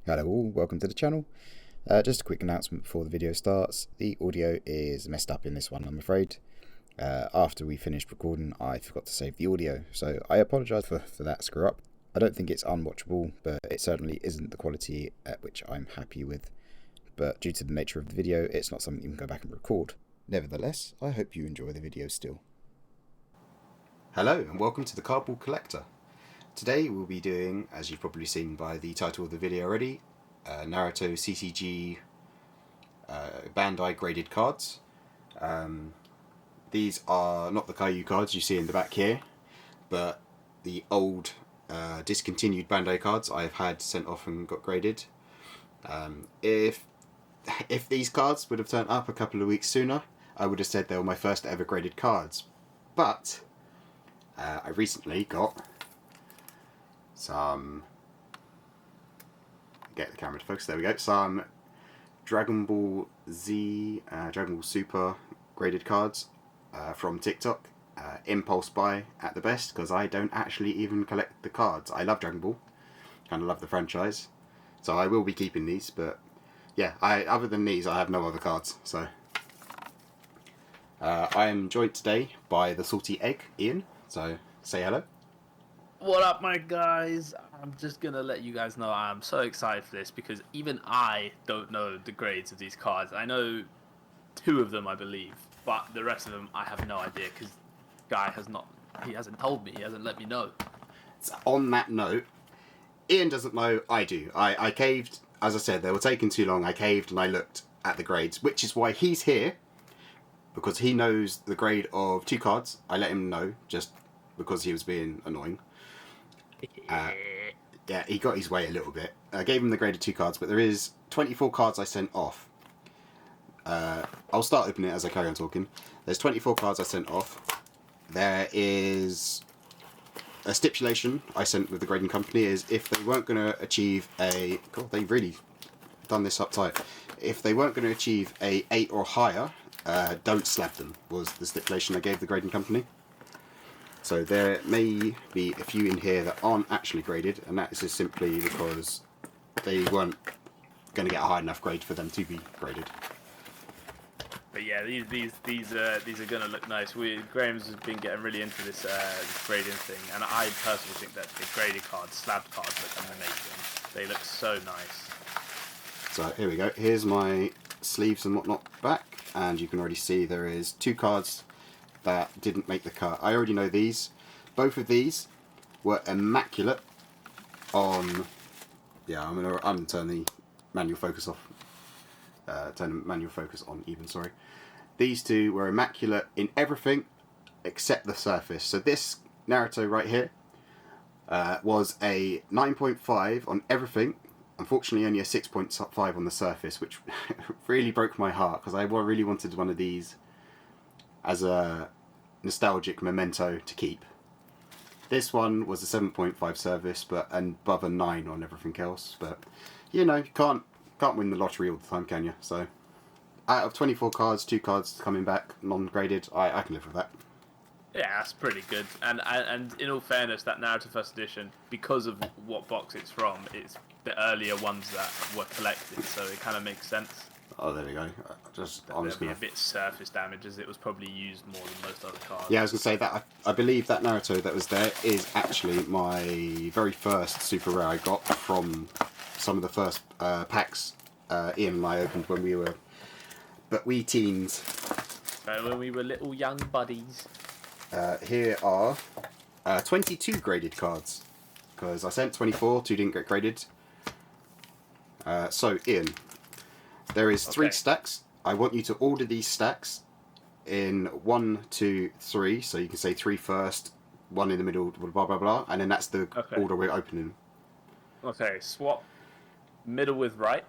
Hello all, welcome to the channel. Just a quick announcement before the video starts. The audio is messed up in this one, I'm afraid. After we finished recording, I forgot to save the audio, so I apologise for that screw up. I don't think it's unwatchable, but it certainly isn't the quality at which I'm happy with. But due to the nature of the video, it's not something you can go back and record. Nevertheless, I hope you enjoy the video still. Hello and welcome to the Cardboard Collector. Today we'll be doing, as you've probably seen by the title of the video already, Naruto CCG Bandai graded cards. These are not the Kayou cards you see in the back here, but the old discontinued Bandai cards I've had sent off and got graded. If these cards would have turned up a couple of weeks sooner, I would have said they were my first ever graded cards. But I recently got some, get the camera to focus, there we go, some Dragon Ball Z, Dragon Ball Super graded cards from TikTok. Impulse buy at the best, because I don't actually even collect the cards. I love Dragon Ball, kind of love the franchise, so I will be keeping these, but yeah, other than these I have no other cards. So I am joined today by TheSaltyEgg, Ian, so say hello. What up, my guys? I'm just gonna let you guys know I'm so excited for this because even I don't know the grades of these cards. I know 2 of them, I believe, but the rest of them I have no idea because guy hasn't told me, he hasn't let me know. So on that note, Ian doesn't know, I do. I caved, as I said, they were taking too long. I caved and I looked at the grades, which is why he's here, because he knows the grade of 2 cards. I let him know just because he was being annoying. Yeah, he got his way a little bit. I gave him the grade of 2 cards, but there is 24 cards I sent off. I'll start opening it as I carry on talking. There's 24 cards I sent off. There is a stipulation I sent with the grading company is if they weren't going to achieve a... God, they've really done this up tight. If they weren't going to achieve a 8 or higher, don't slap them, was the stipulation I gave the grading company. So there may be a few in here that aren't actually graded, and that is just simply because they weren't going to get a high enough grade for them to be graded. But yeah, these are gonna look nice. Graham's been getting really into this grading thing, and I personally think that the graded cards, slabbed cards, look amazing. They look so nice. So here we go. Here's my sleeves and whatnot back, and you can already see there is 2 cards that didn't make the cut. I already know these. Both of these were immaculate on... Yeah, I'm gonna turn the manual focus off. Turn the manual focus on even, sorry. These 2 were immaculate in everything except the surface. So this Naruto right here was a 9.5 on everything. Unfortunately only a 6.5 on the surface, which really broke my heart because I really wanted one of these as a nostalgic memento to keep. This one was a 7.5 service, but above a 9 on everything else. But you know, you can't win the lottery all the time, can you? So out of 24 cards, 2 cards coming back non-graded, I can live with that. Yeah, that's pretty good. And in all fairness, that Naruto First Edition, because of what box it's from, it's the earlier ones that were collected, so it kind of makes sense. Oh, there we go. There'll be a bit surface damage, as it was probably used more than most other cards. Yeah, I was going to say that I believe that Naruto that was there is actually my very first super rare I got from some of the first packs Ian and I opened when we were wee teens. When we were little young buddies. Here are 22 graded cards, because I sent 24, 2 didn't get graded. So Ian, there is 3 stacks. I want you to order these stacks in 1, 2, 3. So you can say 3 first, 1 in the middle, blah blah blah, and then that's the order we're opening. Okay, swap middle with right.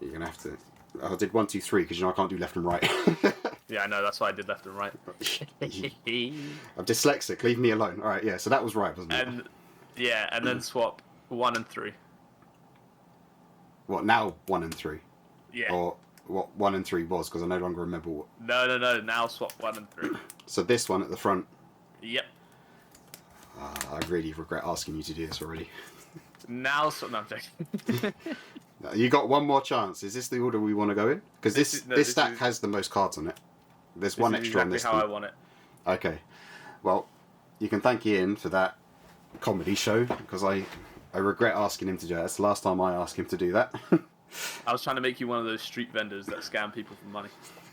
You're gonna have to. I did 1, 2, 3 because you know I can't do left and right. Yeah, I know. That's why I did left and right. I'm dyslexic. Leave me alone. All right, yeah. So that was right, wasn't it? Yeah, and then swap 1 and 3. What now? 1 and 3. Yeah. Or what 1 and 3 was, because I no longer remember what. No. Now swap 1 and 3. So this one at the front. Yep. I really regret asking you to do this already. Now, no, I'm joking. You got one more chance. Is this the order we want to go in? Because this stack has the most cards on it. There's one extra on this. Exactly how I want it. Okay. Well, you can thank Ian for that comedy show because I regret asking him to do that. It's the last time I asked him to do that. I was trying to make you one of those street vendors that scam people for money.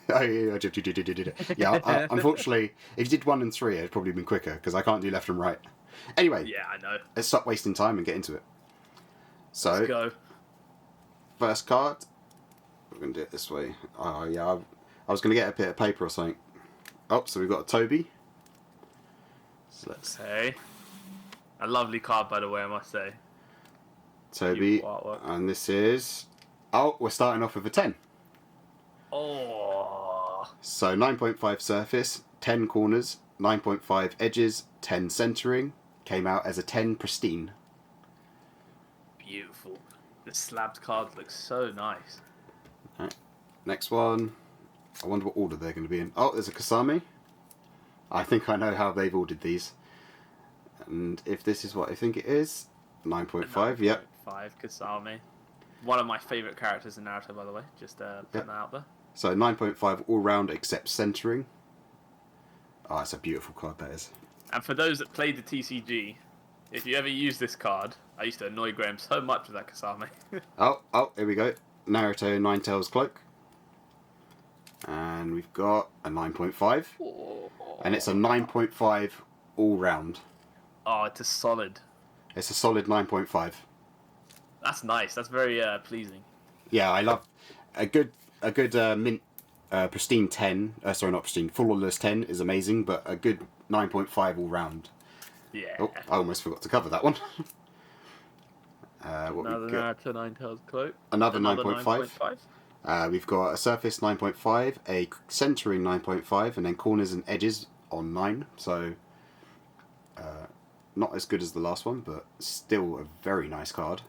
Yeah, unfortunately, if you did 1 and 3, it'd probably been quicker because I can't do left and right. Anyway, Yeah, I know. let's stop wasting time and get into it. So, Let's go. first card, we're going to do it this way. Oh, yeah, I was going to get a bit of paper or something. Oh, so we've got a Toby. So let's say. A lovely card, by the way, I must say. Toby, and this is... Oh, we're starting off with a 10. Oh. So 9.5 surface, 10 corners, 9.5 edges, 10 centering. Came out as a 10 pristine. Beautiful. The slabbed card looks so nice. Right. Next one. I wonder what order they're going to be in. Oh, there's a Kasami. I think I know how they've ordered these. And if this is what I think it is, 9.5, yep. 5 Kasami. One of my favourite characters in Naruto, by the way. Just putting that out there. So 9.5 all round except centering. Oh, it's a beautiful card, that is. And for those that played the TCG, if you ever use this card, I used to annoy Graham so much with that Kasami. Oh, here we go. Naruto Ninetales Cloak. And we've got a 9.5. And it's a 9.5 all round. Oh, it's a solid. It's a solid 9.5. That's nice. That's very pleasing. Yeah, I love a good mint pristine 10. Sorry, not pristine. Flawless 10 is amazing, but a good 9.5 all round. Yeah. Oh, I almost forgot to cover that one. Another Naruto Ninetales Cloak. Another 9.5. We've got a surface 9.5, a centering 9.5, and then corners and edges on 9. So, not as good as the last one, but still a very nice card.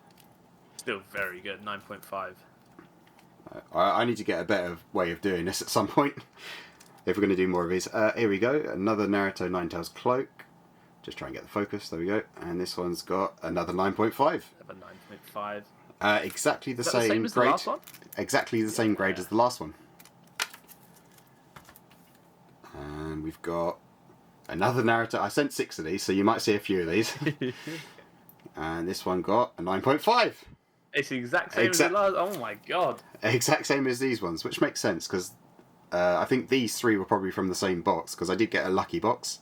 Still very good, 9.5. I need to get a better way of doing this at some point, if we're going to do more of these. Here we go, another Naruto Ninetales Cloak. Just try and get the focus, there we go. And this one's got another 9.5. Another 9.5. Exactly the Is that same the same as grade. the last one? Exactly the same grade as the last one. And we've got another Naruto. I sent 6 of these, so you might see a few of these. And this one got a 9.5. It's the exact same as the last. Oh my god. Exact same as these ones, which makes sense because I think these 3 were probably from the same box because I did get a lucky box.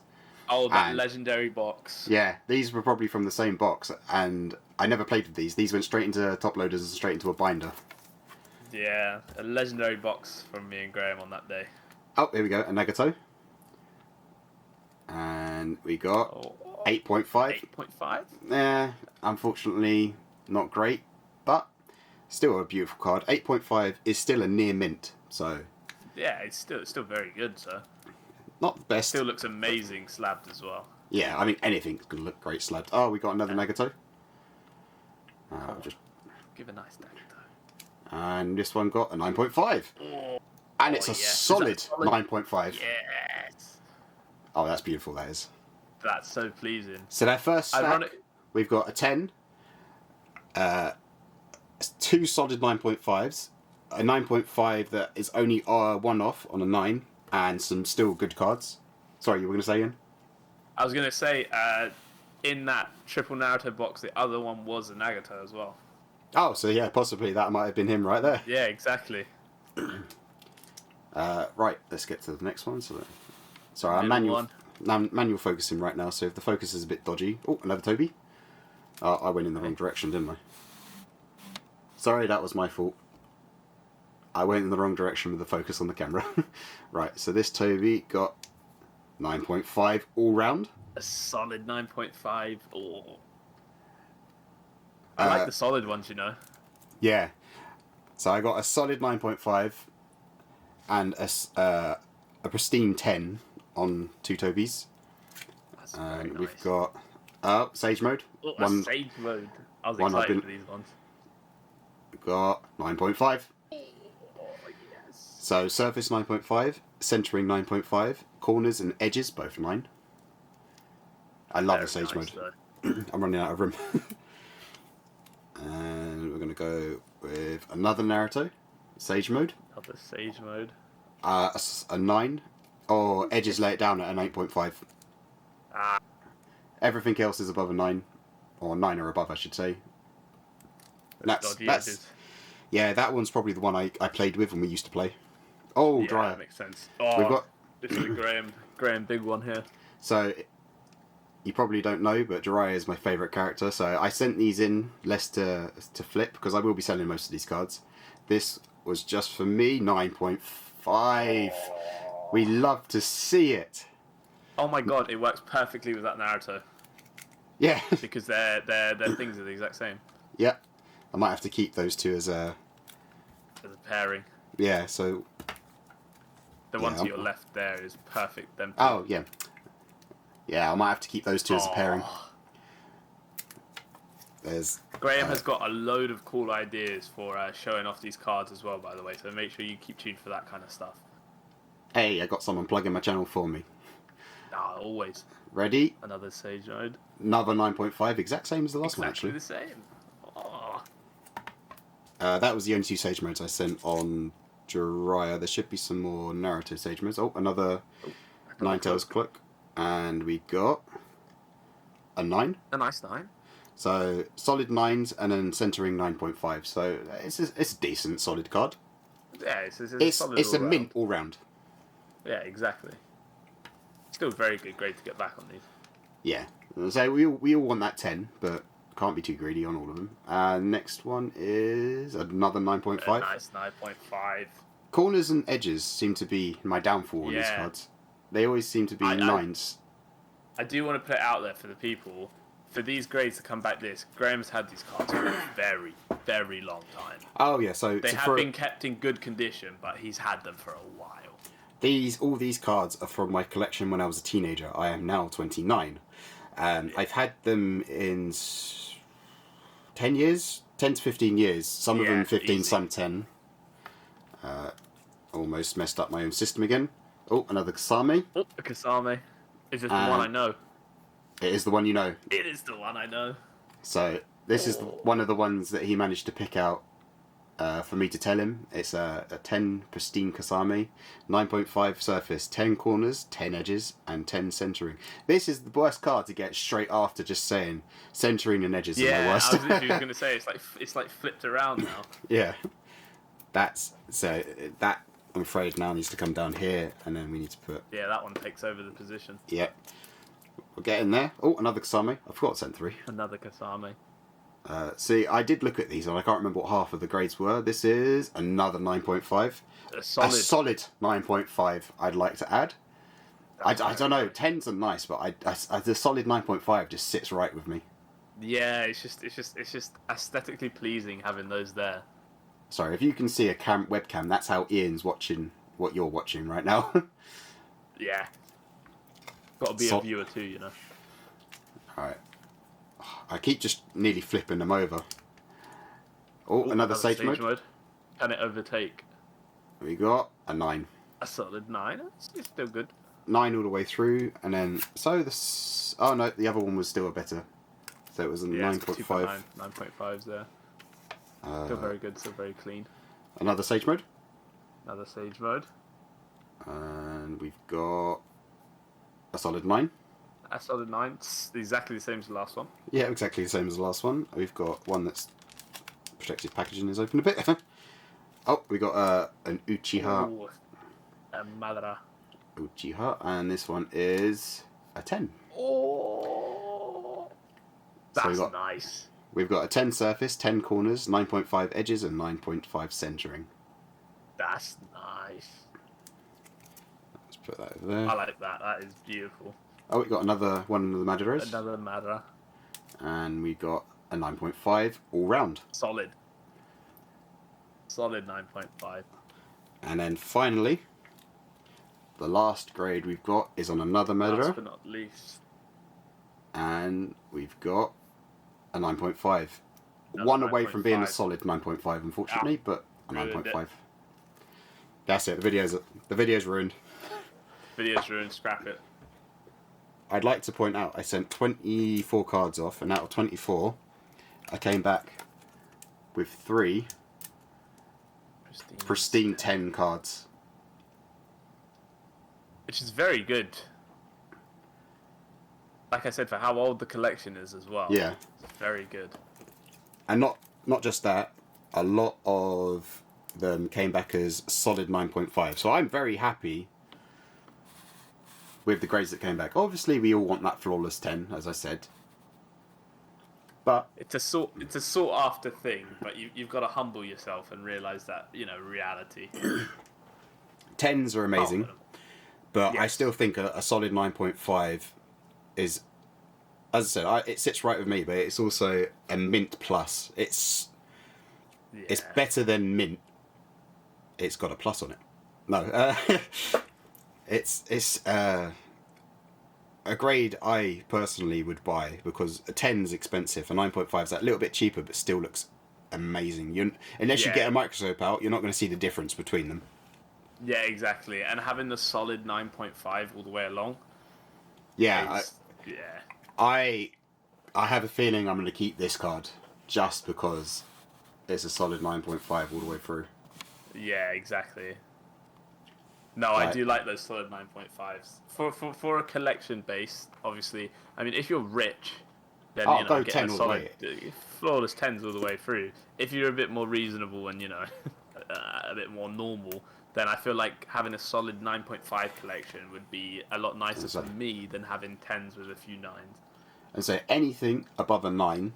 Oh, that legendary box. Yeah, these were probably from the same box, and I never played with these. These went straight into top loaders and straight into a binder. Yeah, a legendary box from me and Graham on that day. Oh, here we go, a Nagato. And we got 8.5. 8.5? Unfortunately, not great, but still a beautiful card. 8.5 is still a near mint, so... Yeah, it's still very good, sir. Not the best. Still looks amazing slabbed as well. Yeah, I mean, anything's going to look great slabbed. Oh, we got another Nagato. Just give a nice Nagato. And this one got a 9.5. And it's a solid 9.5. Yes. Oh, that's beautiful, that is. That's so pleasing. So their first stack, we've got a 10, 2 solid 9.5s, a 9.5 that is only one off on a 9, and some still good cards. Sorry, you were going to say, Ian? I was going to say, in that triple Naruto box, the other one was a Nagato as well. Oh, so yeah, possibly that might have been him right there. Yeah, exactly. Right, let's get to the next one. Sorry, I'm manual focusing right now, so if the focus is a bit dodgy... Oh, another Toby. I went in the wrong direction, didn't I? Sorry, that was my fault. I went in the wrong direction with the focus on the camera. Right, so this Toby got 9.5 all round. A solid 9.5. Oh. I like the solid ones, you know. Yeah. So I got a solid 9.5 and a pristine 10 on 2 Tobys. That's very nice. We've got Sage Mode. Sage Mode. I was excited for these ones. We've got 9.5. Oh, yes. So surface 9.5, centering 9.5, corners and edges both 9. I love the Sage Mode. I'm running out of room. going to go with another Naruto, Sage Mode. Another Sage Mode. A 9. Or edges lay it down at an 8.5. Ah. Everything else is above a 9. Or 9 or above, I should say. That's yeah, that one's probably the one I played with when we used to play. Oh, yeah, Dryer. That makes sense. Oh, We've got... this is the Graham big one here. So, you probably don't know, but Jiraiya is my favourite character. So I sent these in less to flip, because I will be selling most of these cards. This was just for me, 9.5. We love to see it. Oh my god, it works perfectly with that Naruto. Yeah. Because their things are the exact same. Yeah. I might have to keep those two as a pairing. Yeah, so... The one to your left there is perfect. Them two. Oh, yeah. Yeah, I might have to keep those two as a pairing. There's... Graham has got a load of cool ideas for showing off these cards as well, by the way, so make sure you keep tuned for that kind of stuff. Hey, I got someone plugging my channel for me. Nah, always. Ready? Another Sage Mode. Another 9.5, exact same as the last one, actually. Exactly the same. Oh. That was the only two Sage Modes I sent on Jiraiya. There should be some more Naruto Sage Modes. Oh, another Ninetales Cloak. And we got a 9. A nice 9. So, solid 9s and then centering 9.5. So, it's a decent, solid card. Yeah, it's solid it's a all mint all round. Yeah, exactly. Still very good grade to get back on these. Yeah. So, we all want that 10, but can't be too greedy on all of them. Next one is another 9.5. A nice 9.5. Corners and edges seem to be my downfall on these cards. They always seem to be 9s. I do want to put it out there for the people. For these grades to come back Graham's had these cards for a very, very long time. Oh, yeah, so... They have been kept in good condition, but he's had them for a while. All these cards are from my collection when I was a teenager. I am now 29. I've had them in 10 years? 10 to 15 years. Some of them 15, easy. Some 10. Almost messed up my own system again. Oh, another Kasame. Oh, a Kasame. Is this the one I know? It is the one you know. It is the one I know. So, this is one of the ones that he managed to pick out for me to tell him. It's a 10 pristine Kasame, 9.5 surface, 10 corners, 10 edges, and 10 centering. This is the worst card to get straight after just saying centering and edges are my worst. I was literally going to say, it's like flipped around now. Yeah. That, I'm afraid, now needs to come down here, and then we need to put... Yeah, that one takes over the position. Yep. We'll get in there. Oh, another Kasame. I forgot to send 3. Another Kasame. See, I did look at these, and I can't remember what half of the grades were. This is another 9.5. A solid 9.5, I'd like to add. I don't know, 10s are nice, but the solid 9.5 just sits right with me. Yeah, it's just aesthetically pleasing having those there. Sorry, if you can see a webcam, that's how Ian's watching what you're watching right now. Yeah. Got to be a viewer too, you know. Alright. I keep just nearly flipping them over. Oh, another Sage Mode. Can it overtake? We got a 9. A solid 9. It's still good. 9 all the way through, and then oh no, the other one was still a better. So it was a 9.5. 9.5s there. Still very good, still very clean. Another Sage Mode. Another Sage Mode. And we've got a solid 9. A solid 9. It's exactly the same as the last one. Yeah, exactly the same as the last one. We've got one that's protective packaging is open a bit. Oh, we got an Uchiha. Ooh, a Madara. Uchiha, and this one is a 10. Oh, that's so nice. We've got a 10 surface, 10 corners, 9.5 edges, and 9.5 centering. That's nice. Let's put that over there. I like that. That is beautiful. Oh, we got another one of the Madaras. Another Madara. And we got a 9.5 all round. Solid. Solid 9.5. And then finally, the last grade we've got is on another Madara. Last but not least. And we've got a 9.5. One away from being a solid 9.5, unfortunately, but a 9.5. That's it. The video's ruined. Video's ruined. Scrap it. I'd like to point out I sent 24 cards off, and out of 24, I came back with 3 pristine 10 cards. Which is very good. Like I said, for how old the collection is as well. Yeah. It's very good. And not just that, a lot of them came back as solid 9.5. So I'm very happy with the grades that came back. Obviously, we all want that flawless 10, as I said. But it's a sought after thing, but you've got to humble yourself and realize that, you know, reality. 10s are amazing, but yes. I still think a solid 9.5 is, as I said, it sits right with me. But it's also a mint plus. It's better than mint. It's got a plus on it. No, it's a grade I personally would buy, because a 10's expensive, a 9.5's that little bit cheaper but still looks amazing. Unless you get a microscope out, you're not going to see the difference between them. Yeah, exactly. And having the solid 9.5 all the way along. Yeah, I have a feeling I'm going to keep this card just because it's a solid 9.5 all the way through. Yeah, exactly. No, I do like those solid 9.5s. For a collection base, obviously. I mean, if you're rich, then you know, go get 10 a all solid, the way. flawless 10s all the way through. If you're a bit more reasonable and, you know, a bit more normal, then I feel like having a solid 9.5 collection would be a lot nicer for me than having 10s with a few 9s. And so anything above a 9,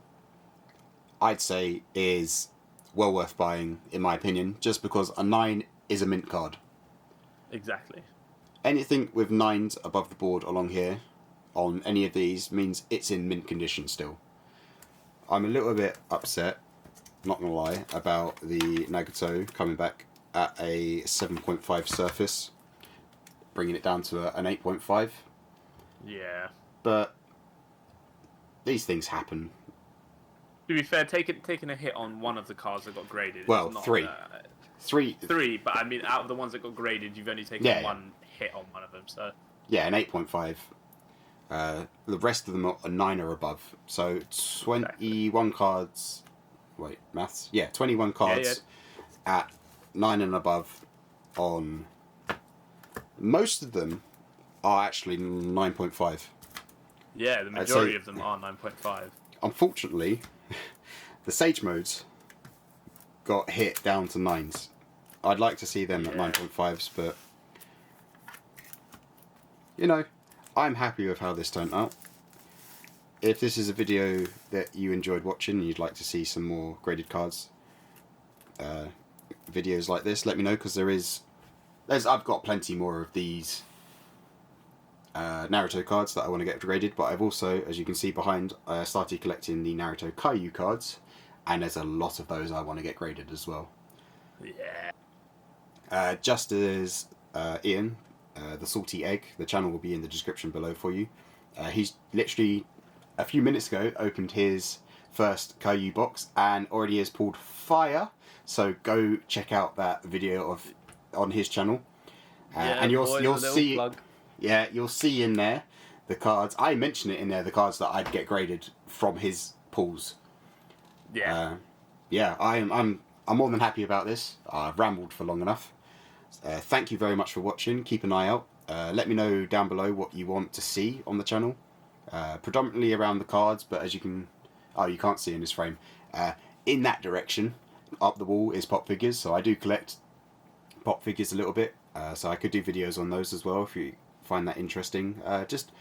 I'd say, is well worth buying, in my opinion, just because a 9 is a mint card. Exactly. Anything with 9s above the board along here, on any of these, means it's in mint condition still. I'm a little bit upset, not gonna lie, about the Naruto coming back at a 7.5 surface, bringing it down to an 8.5. Yeah. But these things happen. To be fair, taking a hit on one of the cards that got graded. Well, is not, 3. Three, but I mean, out of the ones that got graded, you've only taken one hit on one of them, so... Yeah, an 8.5. The rest of them are 9 or above. So 21 cards... Wait, maths? Yeah, 21 cards at 9 and above on... Most of them are actually 9.5. Yeah, the majority of them are 9.5. Unfortunately, the Sage modes got hit down to 9s. I'd like to see them at 9.5s, but you know, I'm happy with how this turned out. If this is a video that you enjoyed watching and you'd like to see some more graded cards, videos like this, let me know, because I've got plenty more of these Naruto cards that I want to get graded, but I've also, as you can see behind, started collecting the Naruto Kayou cards, and there's a lot of those I want to get graded as well. Yeah. Just as Ian, TheSaltyEgg, the channel will be in the description below for you. He's literally a few minutes ago opened his first Kayou box and already has pulled fire, so go check out that video on his channel, and you'll see plug. Yeah, you'll see in there the cards. I mention it in there, the cards that I'd get graded from his pulls. Yeah. I'm more than happy about this. I've rambled for long enough. Thank you very much for watching. Keep an eye out. Let me know down below what you want to see on the channel. Predominantly around the cards, but as you can... Oh, you can't see in this frame. In that direction, up the wall, is pop figures. So I do collect pop figures a little bit. So I could do videos on those as well if you find that interesting. Just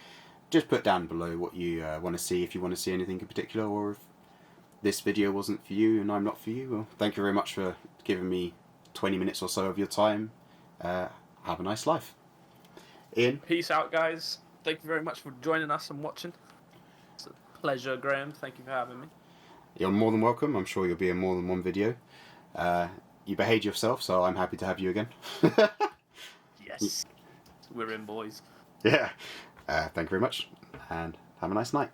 put down below what you want to see, if you want to see anything in particular, or if this video wasn't for you and I'm not for you. Well, thank you very much for giving me 20 minutes or so of your time. Have a nice life. Ian? Peace out, guys. Thank you very much for joining us and watching. It's a pleasure, Graham. Thank you for having me. You're more than welcome. I'm sure you'll be in more than one video. You behaved yourself, so I'm happy to have you again. Yes. We're in, boys. Yeah. Thank you very much, and have a nice night.